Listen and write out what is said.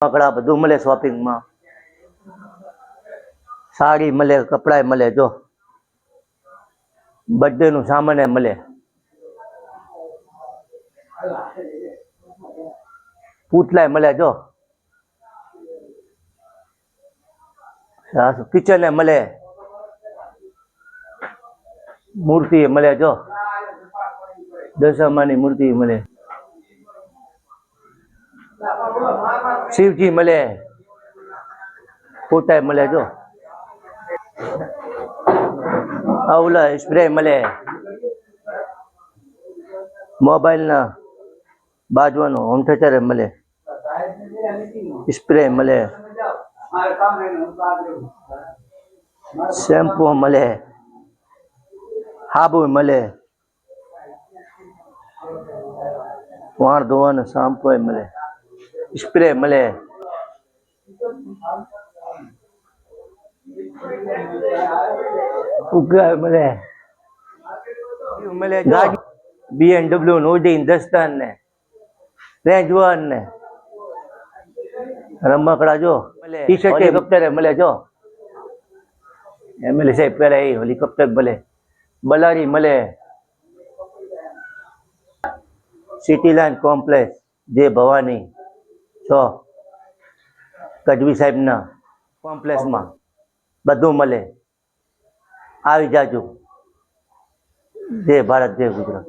રમકડા બધું મળે શોપિંગમાં. સાડી મળે, કપડાય મળે, જો બર્થડે નું સામાન મળે, પૂતલાય મળે, જો કિચન મળે, મૂર્તિ મળે, જો દશામાની મૂર્તિ મળે, શિવજી મળે, ફોટા મળે, જો આવલા સ્પ્રે મળે, મોબાઈલ ના બાજવાનું હોમ થિયેટર મળે, સ્પ્રે મળે, શેમ્પુ મળે, સાબુ મળે, વાળ ધોવાનો શેમ્પુ મળે, સ્પ્રે મળે, ફુગ્ગા મળે, ગાડી BMW, ઓડી, દસ્તાન ને રેન્જ વન ને રમકડા જો ટી-શર્ટ હેલિકોપ્ટર મળે, જો MLA સાહેબ પહેરે એ હેલિકોપ્ટર મળે, બલારી મળે, સિટી લાઇન કોમ્પ્લેક્સ જે ભવાની છો ગઢવી સાહેબના કોમ્પ્લેક્સમાં બધું મળે. આવી જાજો. જય ભારત, જય ગુજરાત.